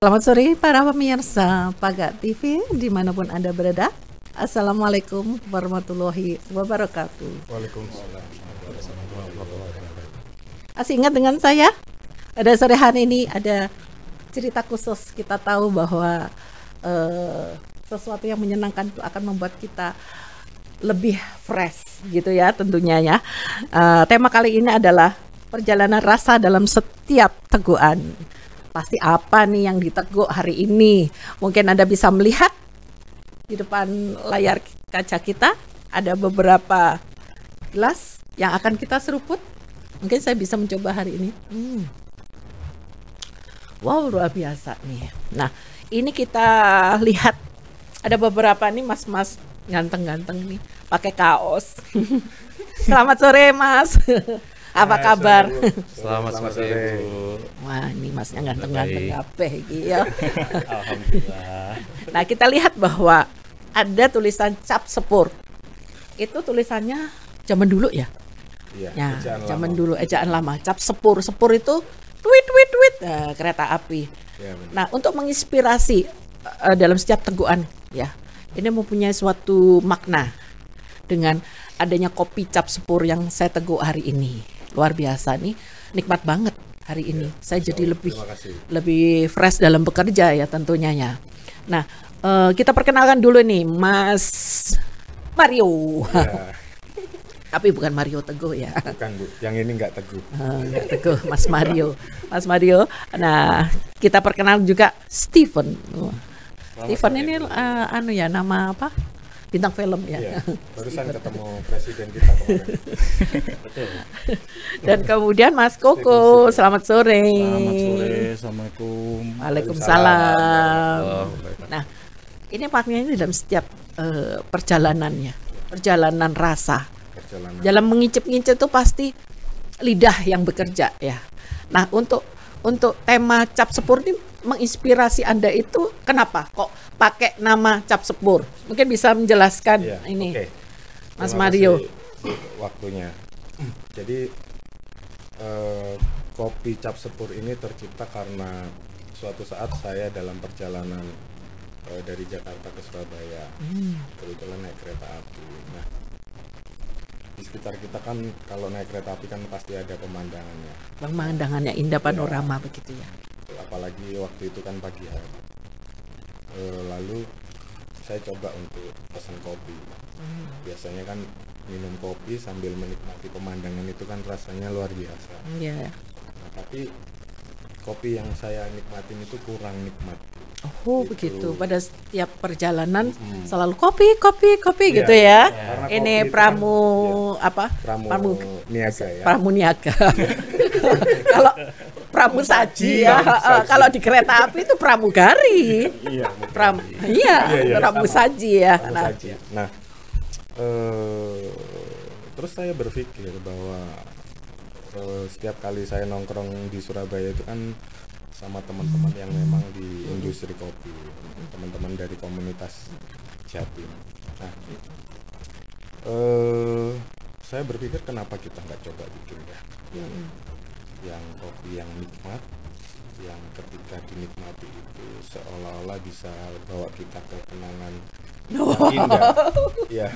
Selamat sore para pemirsa Paga TV dimanapun Anda berada. Assalamualaikum warahmatullahi wabarakatuh. Waalaikumsalam warahmatullahi wabarakatuh. Masih ingat dengan saya? Pada sore hari ini ada cerita khusus. Kita tahu bahwa sesuatu yang menyenangkan itu akan membuat kita lebih fresh gitu ya tentunya ya. Tema kali ini adalah perjalanan rasa dalam setiap teguhan. Pasti apa nih yang diteguk hari ini? Mungkin Anda bisa melihat di depan layar kaca kita ada beberapa gelas yang akan kita seruput. Mungkin saya bisa mencoba hari ini. Wow, luar biasa nih. Nah, ini kita lihat ada beberapa nih mas-mas ganteng-ganteng nih pakai kaos. Selamat sore, Mas. Apa kabar? Selamat sore, Bu. Wah, ini masnya ganteng-ganteng kabeh iki ya. Alhamdulillah. Nah, kita lihat bahwa ada tulisan cap sepur. Itu tulisannya zaman dulu ya? Iya, Ya, ejaan zaman lama. dulu ejaan lama. Cap sepur. Sepur itu tweet kereta api. Ya, benar. Nah, untuk menginspirasi dalam setiap teguhan ya. Ini mempunyai suatu makna dengan adanya kopi cap sepur yang saya teguk hari ini. Luar biasa nih, nikmat banget hari ini. Saya jadi Terima kasih. lebih fresh dalam bekerja ya tentunya ya. Nah, kita perkenalkan dulu nih Mas Mario. Ya, Tapi bukan Mario Teguh ya. bukan Bu, yang ini nggak teguh. Nggak Teguh, Mas Mario. Mas Mario. Nah, kita perkenal juga Steven. Steven ini anu ya, nama apa? Bintang film ya. Iya, barusan ketemu presiden kita kemarin. Betul. Dan kemudian Mas Koko, selamat sore. Selamat sore, assalamualaikum. Waalaikumsalam. Nah, ini maknanya dalam setiap perjalanannya, perjalanan rasa. Perjalanan. Dalam mengicip-ngicip itu pasti lidah yang bekerja ya. Nah, untuk tema cap sepur ini menginspirasi Anda itu kenapa kok pakai nama cap sepur? Mungkin bisa menjelaskan Iya, ini, oke. Mas Terima Mario. kasih waktunya. Jadi kopi cap sepur ini tercipta karena suatu saat saya dalam perjalanan dari Jakarta ke Surabaya, kebetulan naik kereta api. Nah, di sekitar kita kan kalau naik kereta api kan pasti ada pemandangannya. Pemandangannya indah panorama begitu ya. Apalagi waktu itu kan pagi hari. Lalu saya coba untuk pesan kopi. Biasanya kan minum kopi sambil menikmati pemandangan itu kan rasanya luar biasa. Iya. Nah, tapi kopi yang saya nikmatin itu kurang nikmat. Oh Gitu. begitu. Pada setiap perjalanan Mm-mm. selalu kopi Iya, gitu ya. karena Ini kopi itu pramu kan, apa? Pramu niaga ya. Pramu niaga. Kalau pramu saji ya. Pramu saji. Kalau di kereta api itu pramugari. Iya, Iya, Iya, pramu sama. saji ya. Pramu Nah, saji. Nah, terus saya berpikir bahwa setiap kali saya nongkrong di Surabaya itu kan sama teman-teman yang memang di industri kopi, teman-teman dari komunitas Jatim. Nah, saya berpikir kenapa kita nggak coba bikin ya, yang kopi yang nikmat, yang ketika dinikmati itu seolah-olah bisa bawa kita ke kenangan yang indah. Ya,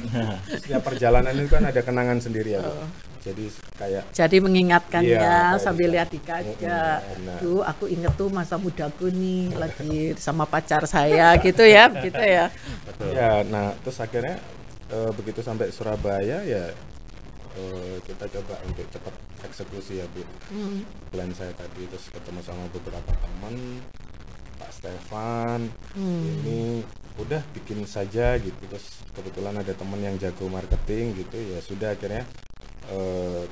setiap perjalanan itu kan ada kenangan sendiri ya, Bu. Jadi kayak jadi mengingatkan Iya, ya kayak sambil gitu. lihat di kaca. Benar. Tuh, aku inget tuh masa mudaku nih lagi sama pacar saya gitu ya, begitu ya. ya, nah terus akhirnya begitu sampai Surabaya ya kita coba untuk cepat eksekusi ya, Bu. Plan saya tadi, terus ketemu sama beberapa teman, Pak Stefan, ini udah bikin saja gitu. Terus kebetulan ada teman yang jago marketing gitu, ya sudah akhirnya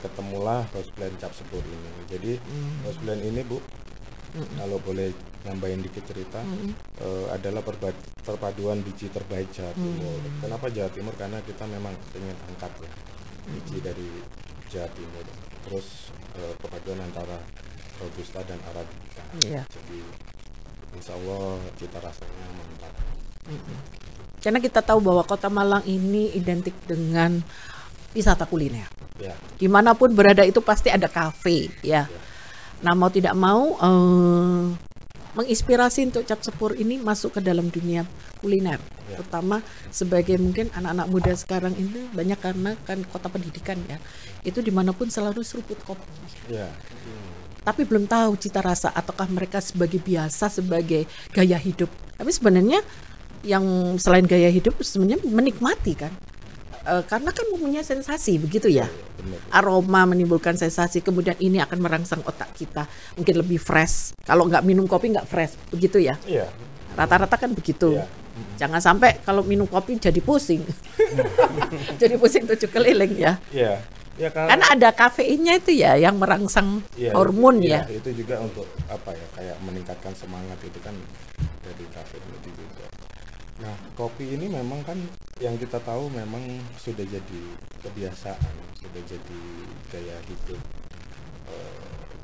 ketemulah house blend cap sepur ini. Jadi house blend ini, Bu, kalau boleh nambahin dikit cerita, adalah perpaduan biji terbaik Jawa Timur. Kenapa Jawa Timur? Karena kita memang ingin angkat ya biji dari Jawa Timur. Terus perpaduan antara Robusta dan Arabica. Iya. Jadi insya Allah cita rasanya mantap. Karena kita tahu bahwa Kota Malang ini identik dengan wisata kuliner. Ya, Dimanapun berada itu pasti ada kafe ya. Nah mau tidak mau menginspirasi untuk Cap Sepur ini masuk ke dalam dunia kuliner, terutama sebagai mungkin anak-anak muda sekarang ini banyak karena kan kota pendidikan ya, itu dimanapun selalu seruput kopi. Ya. Tapi belum tahu cita rasa ataukah mereka sebagai biasa sebagai gaya hidup. Tapi sebenarnya yang selain gaya hidup sebenarnya menikmati kan. Karena kan mempunyai sensasi begitu ya. Benar. Aroma menimbulkan sensasi, kemudian ini akan merangsang otak kita mungkin lebih fresh. Kalau nggak minum kopi nggak fresh, begitu ya. Iya. Rata-rata kan begitu. Iya. Jangan sampai kalau minum kopi jadi pusing. Jadi pusing 7 keliling ya. Iya. Ya Karena ada kafeinnya itu ya yang merangsang iya, hormon iya, ya. itu juga untuk apa ya, kayak meningkatkan semangat itu kan dari kafein itu juga. Nah, kopi ini memang kan yang kita tahu memang sudah jadi kebiasaan, sudah jadi gaya hidup.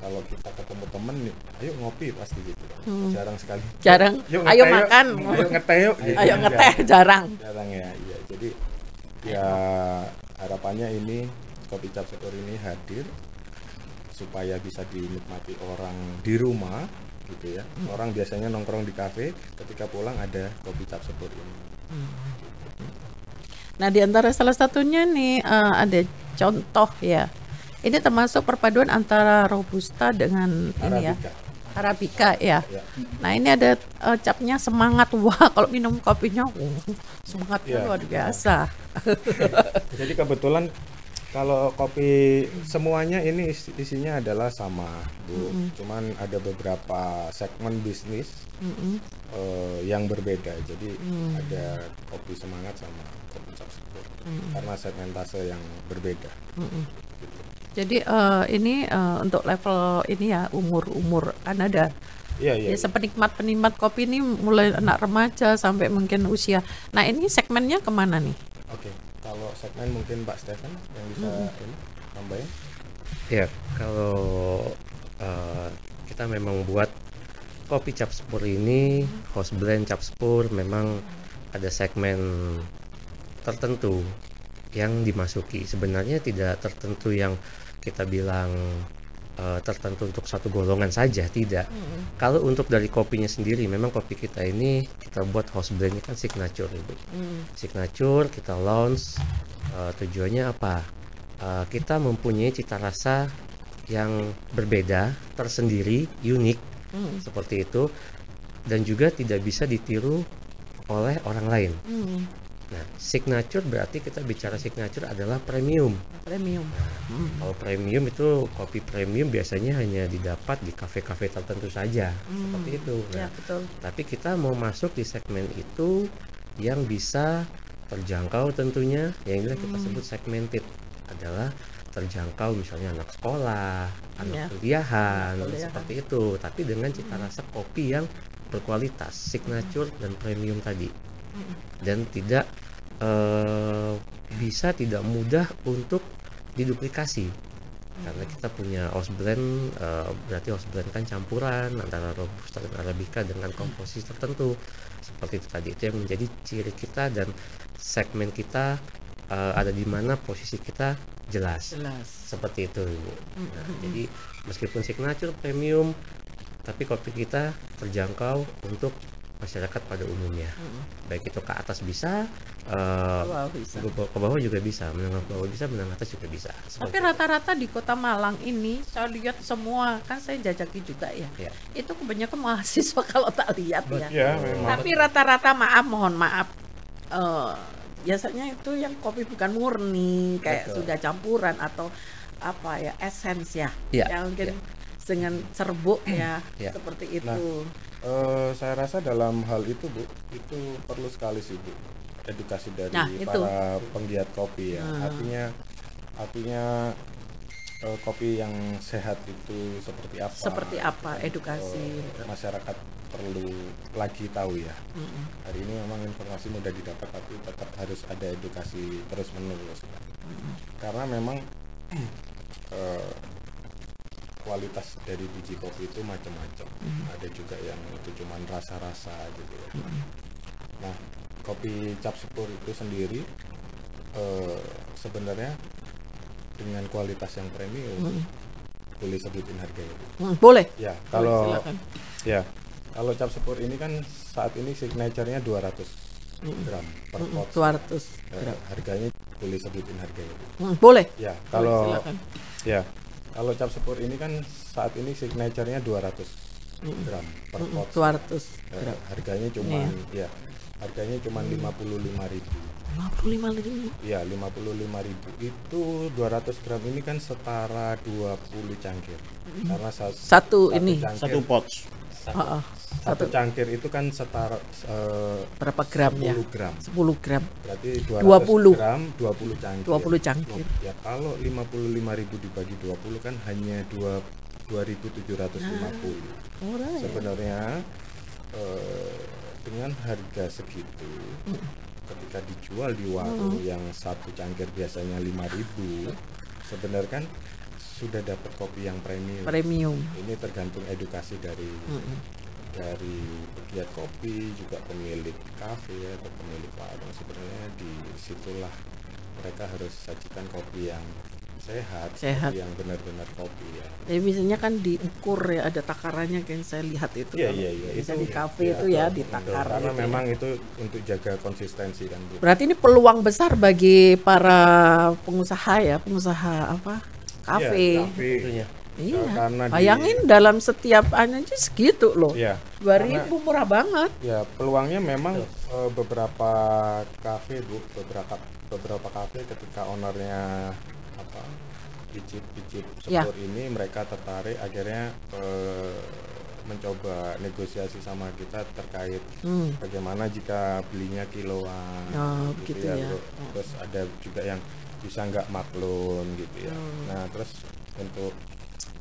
Kalau kita ketemu temen nih, ayo ngopi pasti gitu. Jarang sekali. Jarang. Yuk Ayo ngeteh, makan. Ayo ngeteh yuk. Gitu. Ayo ngeteh jarang. Jarang ya. Iya. Jadi ya harapannya ini Kopi Cap Sepur ini hadir supaya bisa dinikmati orang di rumah gitu ya. Orang biasanya nongkrong di kafe, ketika pulang ada Kopi Cap Sepur ini. Nah, di antara salah satunya nih ada contoh ya. Ini termasuk perpaduan antara robusta dengan ini ya. Arabica ya. Ya. Nah, ini ada capnya semangat. Wah, kalau minum kopinya semangatnya Ya. luar biasa. Jadi kebetulan kalau kopi semuanya ini isinya adalah sama, Bu. Cuman ada beberapa segmen bisnis yang berbeda. Jadi ada kopi semangat sama kopi Cap Sepur karena segmentase yang berbeda. Gitu. Jadi ini untuk level ini ya umur kan ada. Iya, iya. Ya, sepenikmat-penikmat kopi ini mulai anak remaja sampai mungkin usia. Nah, ini segmennya kemana nih? Oke. Kalau segmen mungkin Pak Stefan yang bisa ini tambahin. Ya, kalau kita memang buat kopi Cap Sepur ini, house blend Cap Sepur memang ada segmen tertentu yang dimasuki. Sebenarnya tidak tertentu yang kita bilang tertentu untuk satu golongan saja, tidak. Kalau untuk dari kopinya sendiri, memang kopi kita ini kita buat house blendnya kan signature, Ibu. Signature kita launch, tujuannya apa? Kita mempunyai cita rasa yang berbeda, tersendiri, unik, seperti itu, dan juga tidak bisa ditiru oleh orang lain. Nah, signature berarti kita bicara signature adalah premium. Premium. Kalau premium itu kopi premium biasanya hanya didapat di kafe-kafe tertentu saja, seperti itu. Ya, Nah, betul. tapi kita mau masuk di segmen itu yang bisa terjangkau tentunya, yang ini kita sebut segmented, adalah terjangkau misalnya anak sekolah, Ya. anak kuliahan, Kuliahan. seperti itu. Tapi dengan cita rasa kopi yang berkualitas, signature dan premium tadi, dan tidak bisa tidak mudah untuk diduplikasi. Karena kita punya house blend, berarti house blend kan campuran antara robusta dan arabica dengan komposisi tertentu, seperti itu tadi. Itu yang menjadi ciri kita dan segmen kita, ada di mana posisi kita jelas. Seperti itu, Ibu. Nah, jadi meskipun signature premium, tapi kopi kita terjangkau untuk masyarakat pada umumnya. Baik itu ke atas bisa, Bisa. ke bawah juga bisa, menengah ke bawah bisa, menengah atas juga bisa. Tapi Seperti itu. rata-rata di Kota Malang ini saya lihat semua, kan saya jajaki juga ya. Ya. Itu kebanyakan mahasiswa kalau tak lihat ya. Ya, memang. Tapi rata-rata mohon maaf, biasanya itu yang kopi bukan murni, kayak Betul. sudah campuran atau apa ya, essence ya, Ya, yang mungkin ya. dengan serbuk ya, Ya. seperti Nah, itu. saya rasa dalam hal itu, Bu, itu perlu sekali sih, Bu, edukasi dari Nah, itu. para penggiat kopi ya. Artinya kopi yang sehat itu seperti apa? Seperti apa, edukasi. Masyarakat perlu lagi tahu ya. Hari ini memang informasi mudah didapat, tapi tetap harus ada edukasi terus menerus. Karena memang kualitas dari biji kopi itu macam-macam. Ada juga yang itu cuman rasa-rasa gitu ya. Nah, kopi Cap Sepur itu sendiri sebenarnya dengan kualitas yang premium, boleh sebutin harganya, Bu? Boleh. Ya, kalau silakan. ya Kalau cap sepur ini kan saat ini signaturenya 200 gram per pot. 200 gram. Harganya boleh sebutin harganya, Bu? Boleh. Ya, kalau silakan. ya, kalau cap sepur ini kan saat ini signaturenya 200 gram per pot. 200 gram. Harganya cuma ya, harganya cuma 55.000. 55.000. Ya, 55.000 itu 200 gram ini kan setara 20 cangkir. Karena Satu ini. Satu pot. Satu cangkir itu kan setara Berapa gram 10 ya? gram. 10 gram. Berarti 20 gram 20 cangkir. 20 cangkir. Ya, kalau 55.000 dibagi 20 kan hanya 2.750. Sebenarnya dengan harga segitu ketika dijual di warung yang satu cangkir biasanya 5.000, sebenarnya kan sudah dapat kopi yang premium. Ini tergantung edukasi dari pegiat kopi, juga pemilik kafe atau pemilik warung. Sebenarnya di situlah mereka harus sajikan kopi yang sehat. Kopi yang benar-benar kopi ya. Jadi biasanya kan diukur ya, ada takarannya kan saya lihat itu. Iya. Bisa di kafe itu ya ditakar. Karena gitu memang ya. itu untuk jaga konsistensi kan, Bu. Berarti ini peluang besar bagi para pengusaha ya, pengusaha apa? Kafe. Ya, kafe. Iya. Karena Bayangin dalam setiap aja segitu loh. Iya. 2.000 murah banget. Ya, peluangnya memang beberapa kafe, Bu, beberapa kafe ketika ownernya icip sepur ini mereka tertarik, akhirnya mencoba negosiasi sama kita terkait bagaimana jika belinya kiloan. Gitu ya. Terus ada juga yang bisa nggak maklun gitu ya. Nah, terus untuk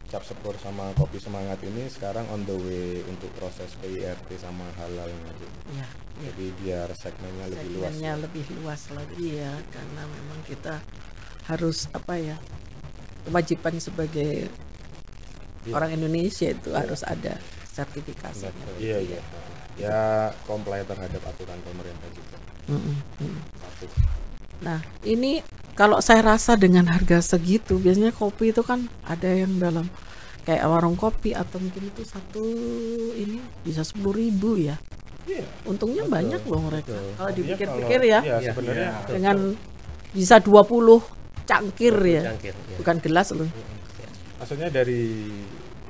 cap sepur sama kopi semangat ini sekarang on the way untuk proses PIRT sama halalnya, gitu. Ya. Jadi biar segmennya lebih luas. Segmennya lebih luas lagi ya, karena memang kita harus kewajiban sebagai orang Indonesia itu harus ada sertifikasi. Iya. Ya, comply terhadap aturan pemerintah juga. Nah, ini kalau saya rasa dengan harga segitu, biasanya kopi itu kan ada yang dalam kayak warung kopi atau mungkin itu satu ini bisa 10.000 ya. Iya. Untungnya banyak loh mereka. Kalau Artinya dipikir-pikir kalau- ya, sebenarnya dengan bisa 20 cangkir ya. Cangkir, ya. Bukan gelas loh. maksudnya dari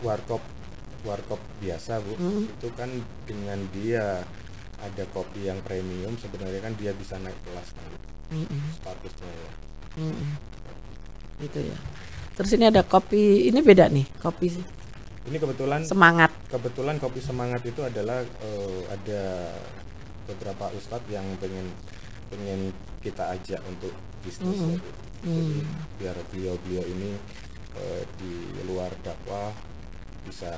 warkop biasa, Bu, itu kan dengan dia ada kopi yang premium, sebenarnya kan dia bisa naik kelas kan statusnya ya. Gitu ya. Terus ini ada kopi, ini beda nih, kopi Ini kebetulan kopi semangat itu adalah ada beberapa ustadz yang pengen kita ajak untuk bisnis ya, Bu. Jadi biar beliau ini di luar dakwah bisa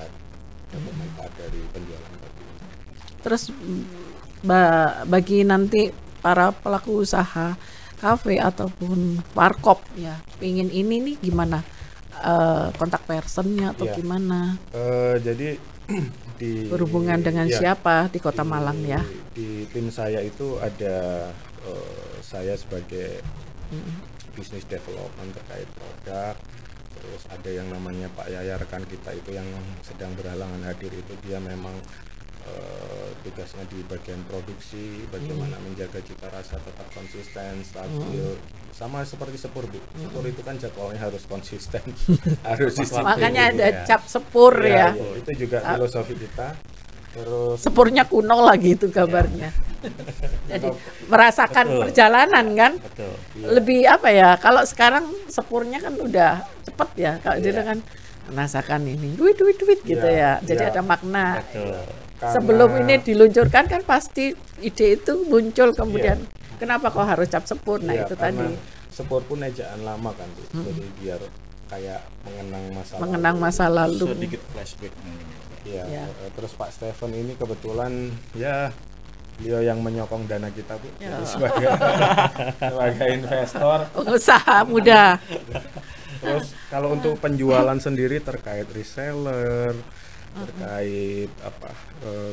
dapat manfaat dari penjualan kopi. Terus bagi nanti para pelaku usaha kafe ataupun warkop ya, pengen ini nih gimana, kontak personnya atau Iya. gimana? Jadi Berhubungan dengan siapa di Kota Malang ya? Di tim saya itu ada saya sebagai business development terkait produk. Terus ada yang namanya Pak Yaya, rekan kita itu yang sedang berhalangan hadir, itu dia memang tugasnya di bagian produksi, bagaimana menjaga cita rasa tetap konsisten, stabil, sama seperti sepur, Bu. Sepur itu kan jadwalnya harus konsisten, harus disiplin. Makanya ada cap sepur ya. Itu juga filosofi kita. Terus Sepurnya kuno lagi itu kabarnya. Jadi merasakan perjalanan kan. Betul. Lebih apa ya? Kalau sekarang sepurnya kan udah cepet ya. Kalau dulu kan merasakan ini duit gitu ya. Jadi ada makna. Sebelum ini diluncurkan kan pasti ide itu muncul kemudian kenapa kok harus cap sepur? Nah itu tadi. Sepur pun ejaan lama kan, Bu. Jadi biar kayak mengenang masa lalu. Sedikit flashback. Iya. Terus Pak Stephen ini kebetulan ya beliau yang menyokong dana kita, Bu. Jadi sebagai investor. Pengusaha muda. Terus kalau untuk penjualan sendiri terkait reseller, terkait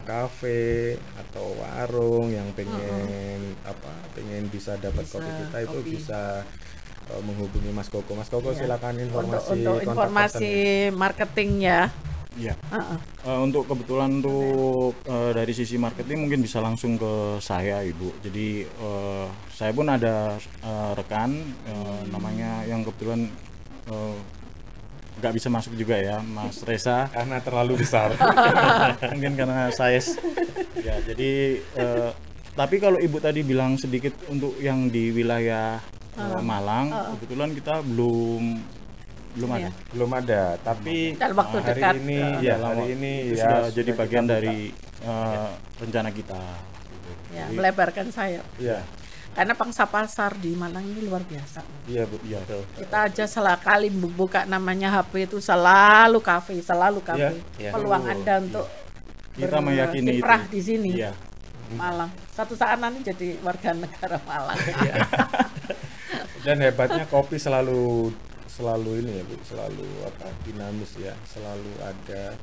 kafe atau warung yang pengen bisa dapat kopi kita itu bisa menghubungi Mas Koko. Mas Koko silakan informasi untuk informasi marketing ya. Iya. Heeh. Untuk kebetulan untuk dari sisi marketing mungkin bisa langsung ke saya Ibu. Jadi saya pun ada rekan namanya yang kebetulan nggak bisa masuk juga ya, Mas Reza. Karena terlalu besar. Mungkin karena size. Ya, jadi tapi kalau Ibu tadi bilang sedikit untuk yang di wilayah Malang, kebetulan kita belum ada. Iya. Belum ada, tapi Dalam waktu hari dekat, ini Ya, hari ini itu ya sudah jadi kita bagian buka. dari rencana kita. Ya, melebarkan sayap. Iya. Karena pangsa pasar di Malang ini luar biasa. Iya, Bu. Iya. Kita aja sekali buka namanya HP itu selalu kafe. Iya. Peluang Oh, Anda untuk Kita meyakini itu. berkiprah di sini. Iya. Malang. Satu saat nanti jadi warga negara Malang. Dan hebatnya kopi selalu ini ya, Bu, selalu dinamis ya, selalu ada.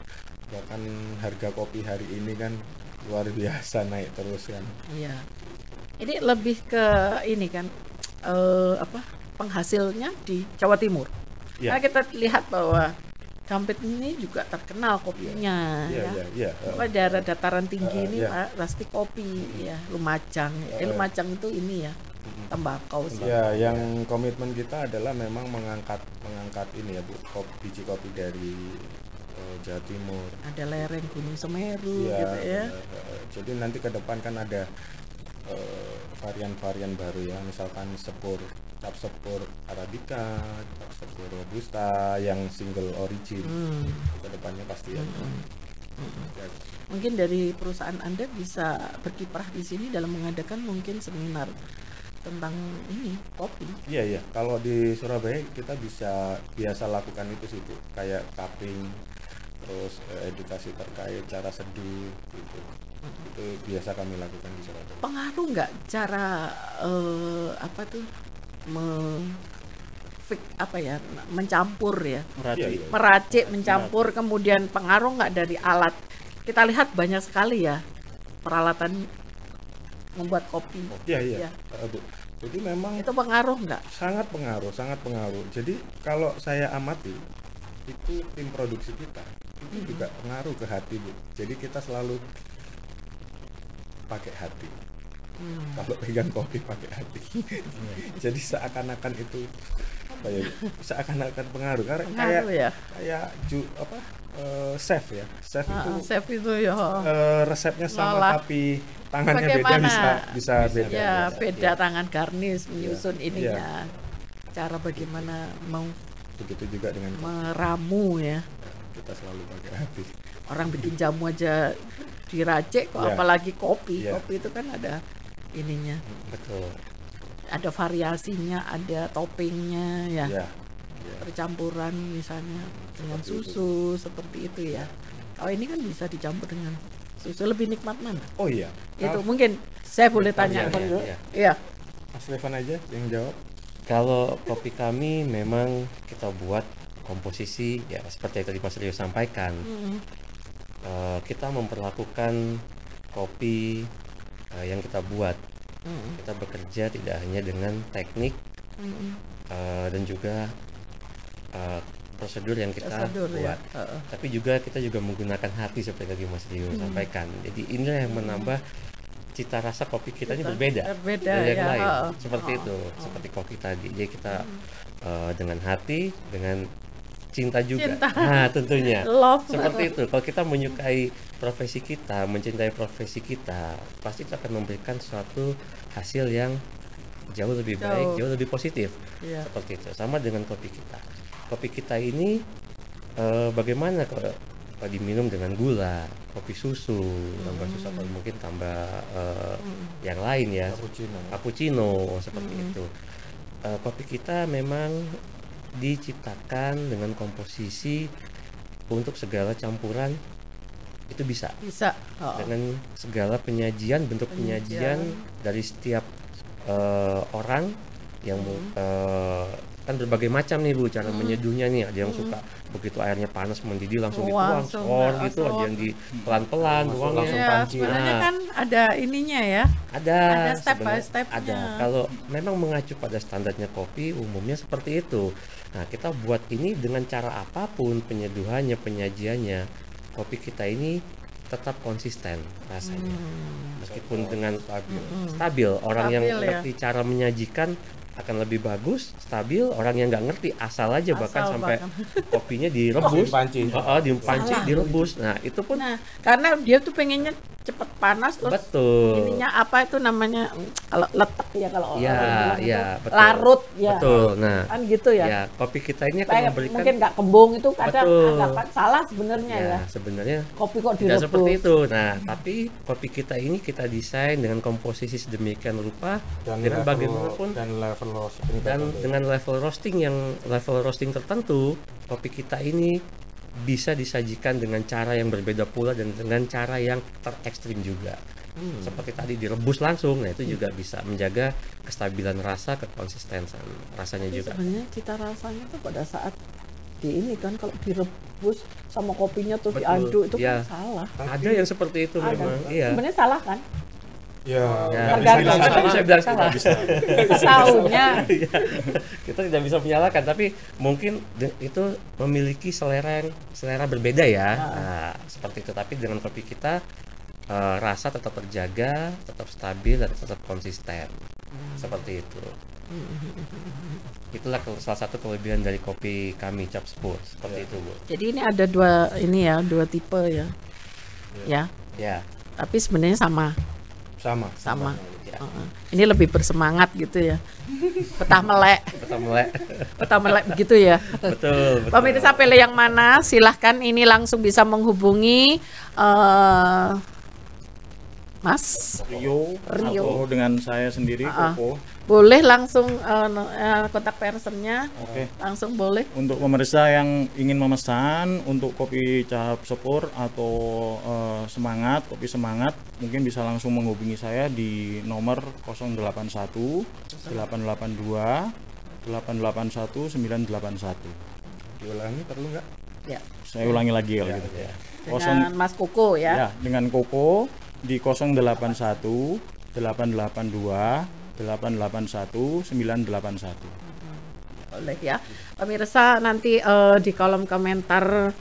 Bahkan harga kopi hari ini kan luar biasa naik terus kan. Iya. Ini lebih ke ini kan penghasilnya di Jawa Timur. Iya. Nah, kita lihat bahwa Dampit ini juga terkenal kopinya Iya, ya. iya. Apa daerah dataran tinggi ini iya. Pak, pasti kopi ya, Lumajang. Lumajang itu ini ya, tembakau sih. Ya, yang komitmen kita adalah memang mengangkat ini ya, Bu, biji kopi dari Jawa Timur. Ada lereng Gunung Semeru Iya, gitu ya. benar. Jadi nanti ke depan kan ada varian-varian baru ya, misalkan cap sepur Arabica, cap sepur Robusta yang single origin. Ke depannya pasti ada. Ya, Mungkin dari perusahaan Anda bisa berkiprah di sini dalam mengadakan mungkin seminar tentang ini kopi. iya. Kalau di Surabaya kita biasa lakukan itu sih, Bu. Kayak cupping, terus edukasi terkait cara seduh gitu. Itu biasa kami lakukan di Surabaya. Pengaruh nggak cara mencampur ya, Meracik. Iya. meracik, mencampur, kemudian pengaruh nggak dari alat? Kita lihat banyak sekali ya peralatan membuat kopi. Iya. Iya. Bu. Jadi memang Itu pengaruh nggak? sangat pengaruh. Jadi kalau saya amati itu tim produksi kita itu juga pengaruh ke hati, Bu. Jadi kita selalu pakai hati. Kalau pegang kopi pakai hati. Jadi seakan-akan itu seakan-akan pengaruh karena Pengaruh ya. kayak chef ya. Chef itu Chef itu ya. resepnya sama Ngolah. tapi tangannya beda Bagaimana? bisa beda. Ya, beda tangan garnis menyusun Iya. ininya. Cara bagaimana mau Begitu juga dengan meramu ya. kita selalu pakai hati. Orang bikin jamu aja diracik kok, Iya. apalagi kopi. Iya. Kopi itu kan ada ininya, Betul. ada variasinya, ada toppingnya ya, Ya. percampuran misalnya dengan susu seperti itu ya. Kalau ini kan bisa dicampur dengan susu, lebih nikmat mana? Oh iya. Itu mungkin saya boleh tanya Iya, dulu. iya. Iya. Mas Levan aja yang jawab. Kalau kopi kami memang kita buat komposisi ya seperti yang tadi Mas Rio sampaikan. Kita memperlakukan kopi yang kita buat. Kita bekerja tidak hanya dengan teknik dan juga prosedur yang kita Prosedur ya. buat, tapi juga kita juga menggunakan hati seperti tadi Mas Rio sampaikan. Jadi inilah yang menambah cita rasa kopi kita ini berbeda Berbeda dari yang ya. lain. Seperti itu, seperti kopi tadi. Jadi kita dengan hati, dengan cinta juga. Cinta. Nah, tentunya. Love. Seperti itu. Kalau kita menyukai profesi kita, mencintai profesi kita, pasti kita akan memberikan suatu hasil yang jauh lebih baik, jauh lebih positif. Iya. Seperti itu. Sama dengan kopi kita. Kopi kita ini bagaimana kalau diminum dengan gula, kopi susu, tambah susu atau mungkin tambah yang lain ya, cappuccino seperti itu. Kopi kita memang diciptakan dengan komposisi untuk segala campuran itu bisa dengan segala penyajian, bentuk penyajian dari setiap orang yang kan berbagai macam nih Bu cara menyeduhnya nih. Ada yang suka begitu airnya panas mendidih langsung dituang, Langsung, skor gitu. Ada yang di pelan-pelan tuangnya. langsung Ya, panci. sebenarnya kan ada ininya ya. Ada step by sebenarnya, step-nya. ada. Kalau memang mengacu pada standarnya kopi umumnya seperti itu. Nah, kita buat ini dengan cara apapun penyeduhannya, penyajiannya, kopi kita ini tetap konsisten rasanya. Meskipun dengan stabil, orang yang Stabil, ya. ngerti cara menyajikan akan lebih bagus, stabil. Orang yang nggak ngerti asal aja bahkan Asal sampai bahkan. kopinya direbus, Dipanci. dipanci, Salah. direbus. Nah, itu pun Nah, karena dia tuh pengennya cepet panas terus betul. ininya apa itu namanya kalau letak ya kalau Ya, orang bilang itu, ya, betul. larut ya. Betul. Nah, Kan gitu ya. ya kopi kita ini akan Kayak memberikan mungkin nggak kembung itu kadang Betul. anggapan salah sebenarnya ya. sebenarnya Kopi kok tidak direbus. seperti itu. Nah, tapi kopi kita ini kita desain dengan komposisi sedemikian rupa Dan dengan level, bagaimanapun dan level roasting dan tertentu. dengan level roasting tertentu, kopi kita ini bisa disajikan dengan cara yang berbeda pula dan dengan cara yang terekstrim juga. Seperti tadi direbus langsung, nah itu juga bisa menjaga kestabilan rasa, kekonsistensan rasanya Tapi juga. sebenarnya cita rasanya tuh pada saat di ini kan kalau direbus sama kopinya tuh Betul, diaduk itu ya. kan salah. Ada yang seperti itu Ada. memang, iya. Sebenarnya salah kan? Ya, Ya, nggak Tergantung. bilang kita bisa bilang salah. Tahunya Kita tidak bisa menyalahkan, tapi mungkin itu memiliki selera berbeda ya. Nah, seperti itu. Tapi dengan kopi kita rasa tetap terjaga, tetap stabil dan tetap konsisten. Seperti itu. Itulah salah satu kelebihan dari kopi kami Cap Spur. Seperti itu, Bu. jadi ini ada dua tipe ya. Ya, Ya. tapi sebenarnya sama. sama. Ya. Ini lebih bersemangat gitu ya. Petah melek, Betul, Melek. petah melek begitu ya. Betul, betul. Pemirsa pilih yang mana? Silahkan ini langsung bisa menghubungi Mas. Rio Rio. atau dengan saya sendiri Koko. Boleh langsung kontak personnya. Oke. Langsung boleh. Untuk pemirsa yang ingin memesan untuk kopi Cap Spur atau kopi semangat, mungkin bisa langsung menghubungi saya di nomor 081 882 881 981. Diulangi perlu nggak? Ya. Saya ulangi lagi kalau gitu. ya. Dengan Mas Koko ya. Ya, dengan Koko di 081 882 881 981. Boleh ya. Pemirsa nanti di kolom komentar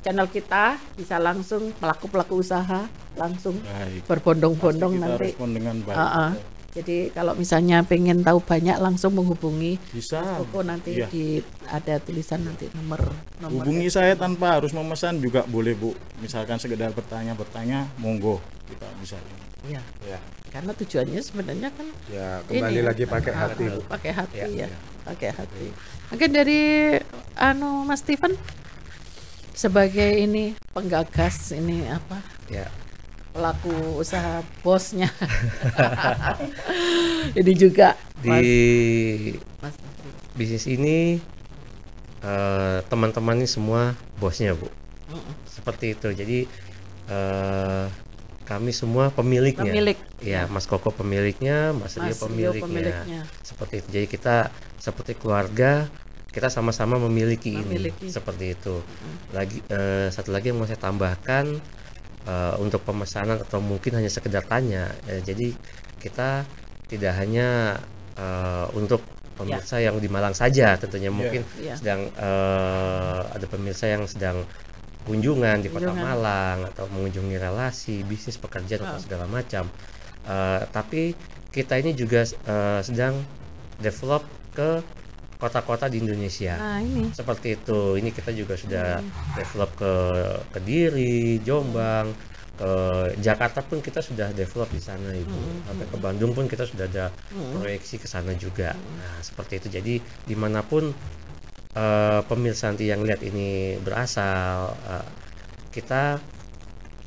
channel kita bisa langsung pelaku-pelaku usaha langsung Baik. berbondong-bondong Kita nanti. respon dengan baik. Jadi kalau misalnya pengen tahu banyak langsung menghubungi Bisa. Koko nanti Iya. ada tulisan nanti nomor. Hubungi saya tanpa harus memesan juga boleh, Bu. Misalkan sekedar bertanya, monggo kita bisa. Iya. Ya, Karena tujuannya sebenarnya kan ya kembali ini, lagi pakai hati, Bu. pakai hati Ya, ya, ya. pakai hati. Mungkin dari Mas Steven sebagai ini penggagas ini apa Ya. pelaku usaha bosnya. Ini juga Di Mas bisnis ini teman-teman ini semua bosnya, Bu. Seperti itu. Jadi kami semua pemiliknya. Pemilik. Ya, Mas Koko pemiliknya, Mas Rio Mas Rio pemiliknya. pemiliknya. Seperti itu. Jadi kita seperti keluarga, kita sama-sama memiliki Memiliki. ini. Seperti itu. Lagi satu lagi yang mau saya tambahkan untuk pemesanan atau mungkin hanya sekedar tanya. Jadi kita tidak hanya untuk pemirsa yang di Malang saja, tentunya mungkin Iya. sedang ada pemirsa yang sedang kunjungan di Kota Malang atau mengunjungi relasi, bisnis, pekerjaan atau segala macam. Tapi kita ini juga sedang develop ke kota-kota di Indonesia. Nah, ini Seperti itu. Ini kita juga sudah develop ke Kediri, Jombang, ke Jakarta pun kita sudah develop di sana, Ibu. Sampai ke Bandung pun kita sudah ada proyeksi ke sana juga. Nah, seperti itu. Jadi dimanapun pemirsa nanti yang lihat ini berasal, kita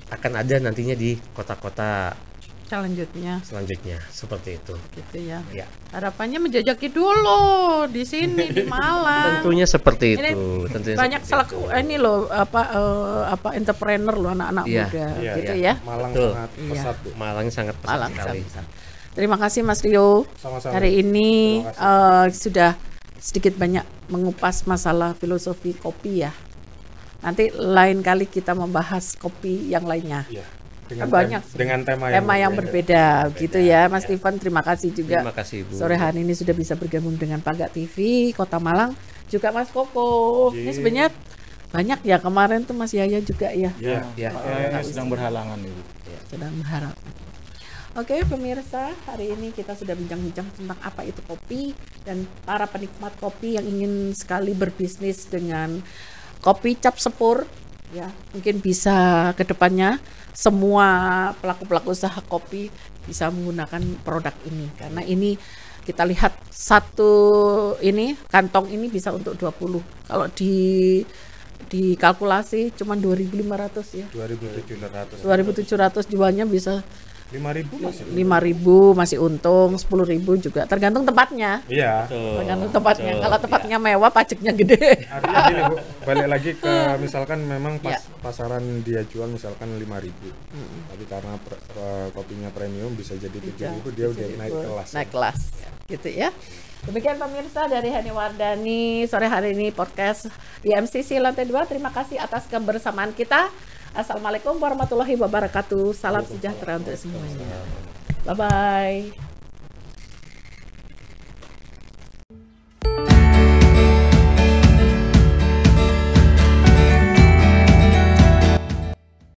akan ada nantinya di kota-kota selanjutnya selanjutnya. Seperti itu. gitu ya. Ya, Harapannya menjajaki dulu di sini di Malang. tentunya seperti Ini itu. Tentunya banyak seperti selaku itu. ini loh apa entrepreneur loh anak-anak Iya. muda Iya, gitu iya. ya. Malang Betul. sangat pesat, Bu. Malang sangat pesat Malang sekali. besar. Terima kasih Mas Rio. Sama-sama. Hari ini Terima sudah sedikit banyak mengupas masalah filosofi kopi ya. Nanti lain kali kita membahas kopi yang lainnya. Iya. Banyak sih. Dengan tema yang berbeda gitu ya, Mas Ya. Steven. Terima kasih juga. Terima kasih Bu. Sore hari ini sudah bisa bergabung dengan Paga TV Kota Malang, juga Mas Koko. Ini sebenarnya banyak ya, kemarin tuh Mas Yaya juga ya. Ya, Ya. Pak Yaya sedang berhalangan Ibu. Sedang berharap. Oke pemirsa, hari ini kita sudah bincang-bincang tentang apa itu kopi, dan para penikmat kopi yang ingin sekali berbisnis dengan kopi cap sepur ya, mungkin bisa ke depannya semua pelaku-pelaku usaha kopi bisa menggunakan produk ini, karena ini kita lihat satu ini kantong ini bisa untuk 20. Kalau dikalkulasi cuma 2.500 ya. 2.700. 2.700 jualnya bisa 5.000 masih. 5.000 masih untung, 10.000 juga tergantung tempatnya. Iya. Tergantung tempatnya. Kalau tempatnya mewah pajaknya gede. Artinya gini Bu, balik lagi ke misalkan memang pasaran dia jual misalkan 5.000. Tapi karena kopinya premium bisa jadi 7.000, dia udah naik kelas. Naik kelas. Gitu ya. Demikian pemirsa dari Hani Wardani sore hari ini podcast di MCC Lantai 2. Terima kasih atas kebersamaan kita. Assalamualaikum warahmatullahi wabarakatuh. Salam sejahtera untuk semuanya. Bye bye.